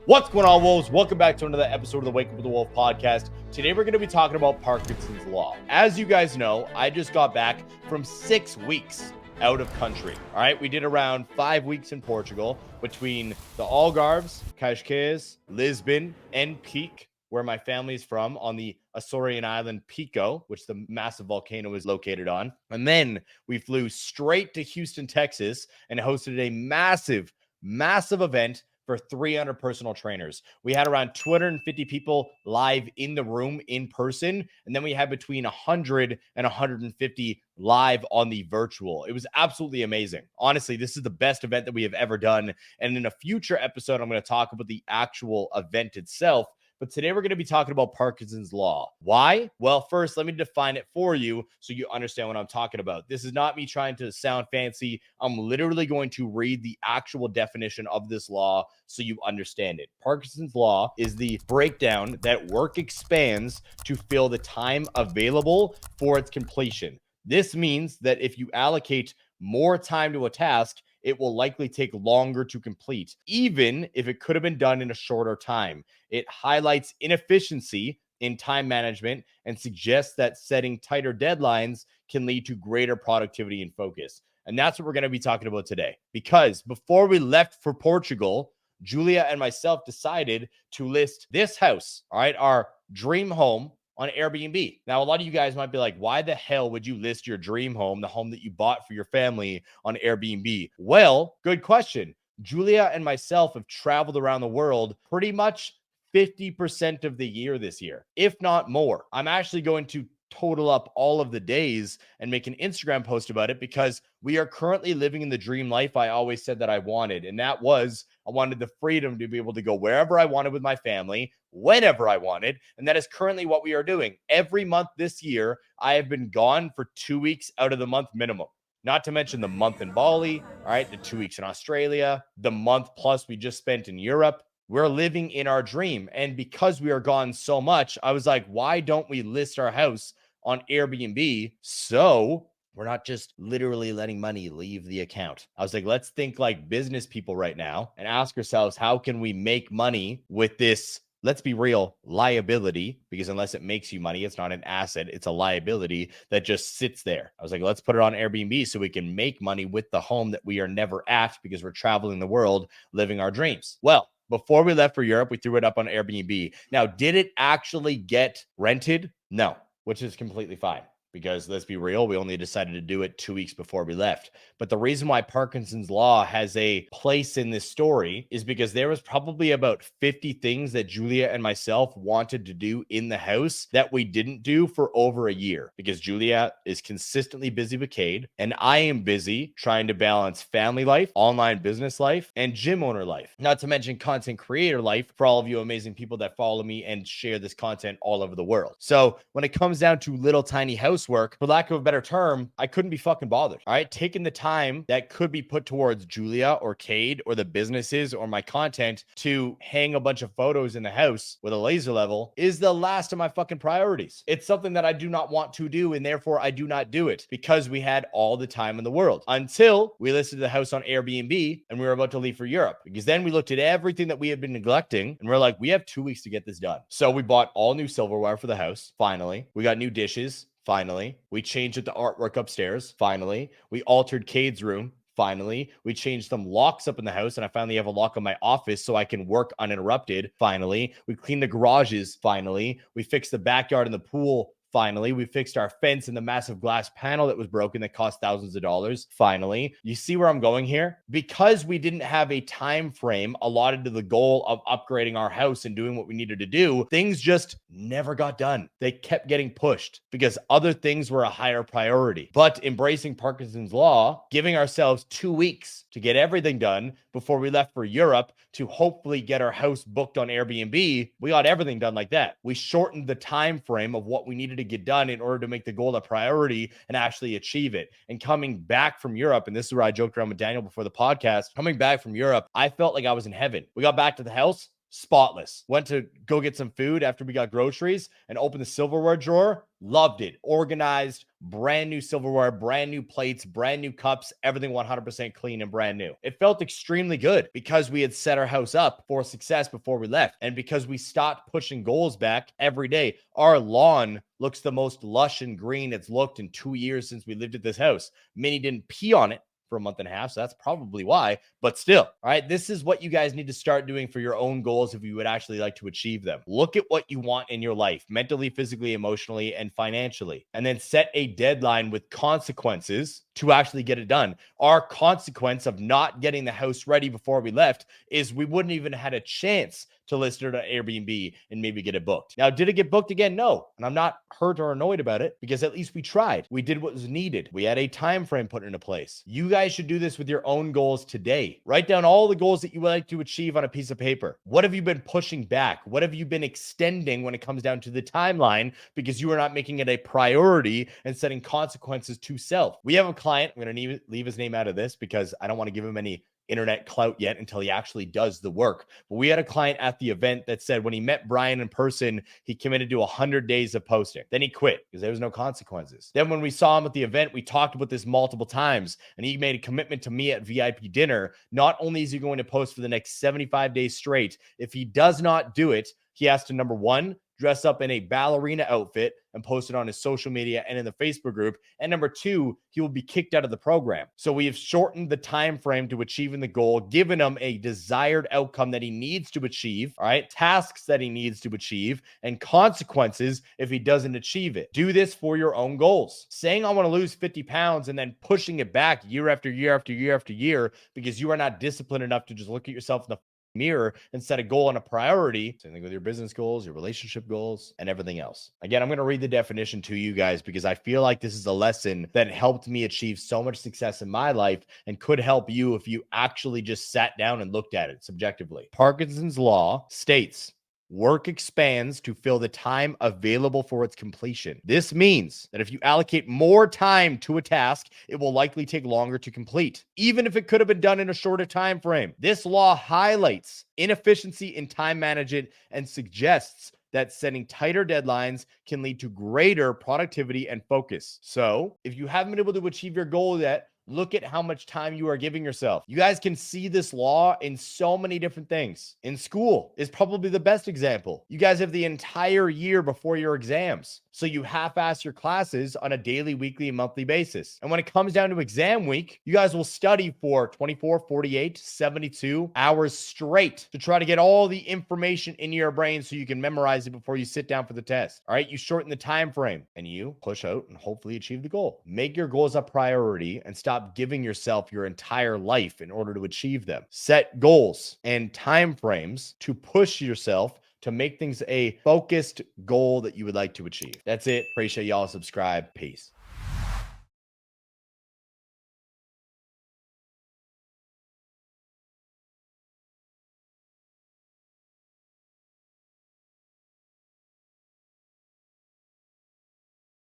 What's going on, Wolves? Welcome back to another episode of the Wake Up with the Wolf podcast. Today, we're going to be talking about Parkinson's Law. As you guys know, I just got back from 6 weeks out of country. All right, we did around 5 weeks in Portugal between the Algarves, Cascais, Lisbon, and Peak, where my family's from, on the Açorian island Pico, which the massive volcano is located on. And then we flew straight to Houston, Texas, and hosted a massive event for 300 personal trainers. We had around 250 people live in the room in person, and then we had between 100 and 150 live on the virtual. It was absolutely amazing. Honestly, this is the best event that we have ever done. And in a future episode, I'm going to talk about the actual event itself. But today we're going to be talking about Parkinson's Law. Why? Well, first, let me define it for you so you understand what I'm talking about. This is not me trying to sound fancy. I'm literally going to read the actual definition of this law so you understand it. Parkinson's Law is the breakdown that work expands to fill the time available for its completion. This means that if you allocate more time to a task, it will likely take longer to complete, even if it could have been done in a shorter time. It highlights inefficiency in time management and suggests that setting tighter deadlines can lead to greater productivity and focus. And that's what we're going to be talking about today. Because before we left for Portugal, Julia and myself decided to list this house, all right, our dream home, on Airbnb. Now, a lot of you guys might be like, why the hell would you list your dream home, the home that you bought for your family, on Airbnb? Well, good question. Julia and myself have traveled around the world pretty much 50% of the year this year, if not more. I'm actually going to total up all of the days and make an Instagram post about it because we are currently living in the dream life I always said that I wanted. And that was, I wanted the freedom to be able to go wherever I wanted with my family, whenever I wanted. And that is currently what we are doing. Every month this year, I have been gone for 2 weeks out of the month minimum. Not to mention the month in Bali, all right, the 2 weeks in Australia, the month plus we just spent in Europe. We're living in our dream. And because we are gone so much, I was like, why don't we list our house on Airbnb so we're not just literally letting money leave the account? I was like, let's think like business people right now and ask ourselves, how can we make money with this, let's be real, liability? Because unless it makes you money, it's not an asset, it's a liability that just sits there. I was like, let's put it on Airbnb so we can make money with the home that we are never at because we're traveling the world living our dreams. Well, before we left for Europe, we threw it up on Airbnb. Now, did it actually get rented? No, which is completely fine. Because let's be real, we only decided to do it 2 weeks before we left. But the reason why Parkinson's Law has a place in this story is because there was probably about 50 things that Julia and myself wanted to do in the house that we didn't do for over a year. Because Julia is consistently busy with Cade, and I am busy trying to balance family life, online business life, and gym owner life. Not to mention content creator life for all of you amazing people that follow me and share this content all over the world. So when it comes down to little tiny housework, for lack of a better term, I couldn't be fucking bothered. All right. Taking the time that could be put towards Julia or Cade or the businesses or my content to hang a bunch of photos in the house with a laser level is the last of my fucking priorities. It's something that I do not want to do, and therefore I do not do it because we had all the time in the world until we listed the house on Airbnb and we were about to leave for Europe. Because then we looked at everything that we had been neglecting and we're like, we have 2 weeks to get this done. So we bought all new silverware for the house. Finally, we got new dishes. Finally, we changed the artwork upstairs. Finally, we altered Cade's room. Finally, we changed some locks up in the house, and I finally have a lock on my office so I can work uninterrupted. Finally, we cleaned the garages. Finally, we fixed the backyard and the pool. Finally, we fixed our fence and the massive glass panel that was broken that cost thousands of dollars. Finally, you see where I'm going here? Because we didn't have a time frame allotted to the goal of upgrading our house and doing what we needed to do, things just never got done. They kept getting pushed because other things were a higher priority. But embracing Parkinson's Law, giving ourselves 2 weeks to get everything done before we left for Europe to hopefully get our house booked on Airbnb, we got everything done like that. We shortened the time frame of what we needed to get done in order to make the goal a priority and actually achieve it. And coming back from Europe, and this is where I joked around with Daniel before the podcast, coming back from Europe, I felt like I was in heaven. We got back to the house, spotless. Went to go get some food after we got groceries and opened the silverware drawer. Loved it. Organized, brand new silverware, brand new plates, brand new cups, everything 100% clean and brand new. It felt extremely good because we had set our house up for success before we left. And because we stopped pushing goals back every day, our lawn looks the most lush and green it's looked in 2 years since we lived at this house. Minnie didn't pee on it for a month and a half, so that's probably why, but still. All right, this is what you guys need to start doing for your own goals if you would actually like to achieve them. Look at what you want in your life, mentally, physically, emotionally, and financially, and then set a deadline with consequences to actually get it done. Our consequence of not getting the house ready before we left is we wouldn't even had a chance to list it on Airbnb and maybe get it booked. Now, did it get booked again? No. And I'm not hurt or annoyed about it because at least we tried. We did what was needed. We had a time frame put into place. You guys should do this with your own goals today. Write down all the goals that you would like to achieve on a piece of paper. What have you been pushing back? What have you been extending when it comes down to the timeline because you are not making it a priority and setting consequences to self? We have a client, I'm going to leave his name out of this because I don't want to give him any internet clout yet until he actually does the work. But we had a client at the event that said when he met Brian in person, he committed to 100 days of posting. Then he quit because there was no consequences. Then when we saw him at the event, we talked about this multiple times and he made a commitment to me at VIP dinner. Not only is he going to post for the next 75 days straight, if he does not do it, he has to, number one, dress up in a ballerina outfit and post it on his social media and in the Facebook group. And number two, he will be kicked out of the program. So we have shortened the time frame to achieving the goal, given him a desired outcome that he needs to achieve, all right, tasks that he needs to achieve, and consequences if he doesn't achieve it. Do this for your own goals. Saying I want to lose 50 pounds and then pushing it back year after year after year after year because you are not disciplined enough to just look at yourself in the mirror and set a goal and a priority. Same thing with your business goals, your relationship goals, and everything else. Again, I'm going to read the definition to you guys because I feel like this is a lesson that helped me achieve so much success in my life and could help you if you actually just sat down and looked at it subjectively. Parkinson's law states, work expands to fill the time available for its completion. This means that if you allocate more time to a task, it will likely take longer to complete, even if it could have been done in a shorter time frame. This law highlights inefficiency in time management and suggests that setting tighter deadlines can lead to greater productivity and focus. So if you haven't been able to achieve your goal yet, look at how much time you are giving yourself. You guys can see this law in so many different things. In school is probably the best example. You guys have the entire year before your exams. So you half-ass your classes on a daily, weekly, and monthly basis. And when it comes down to exam week, you guys will study for 24, 48, 72 hours straight to try to get all the information in your brain so you can memorize it before you sit down for the test. All right, you shorten the time frame and you push out and hopefully achieve the goal. Make your goals a priority and stop giving yourself your entire life in order to achieve them. Set goals and time frames to push yourself to make things a focused goal that you would like to achieve. That's it. Appreciate y'all. Subscribe. Peace.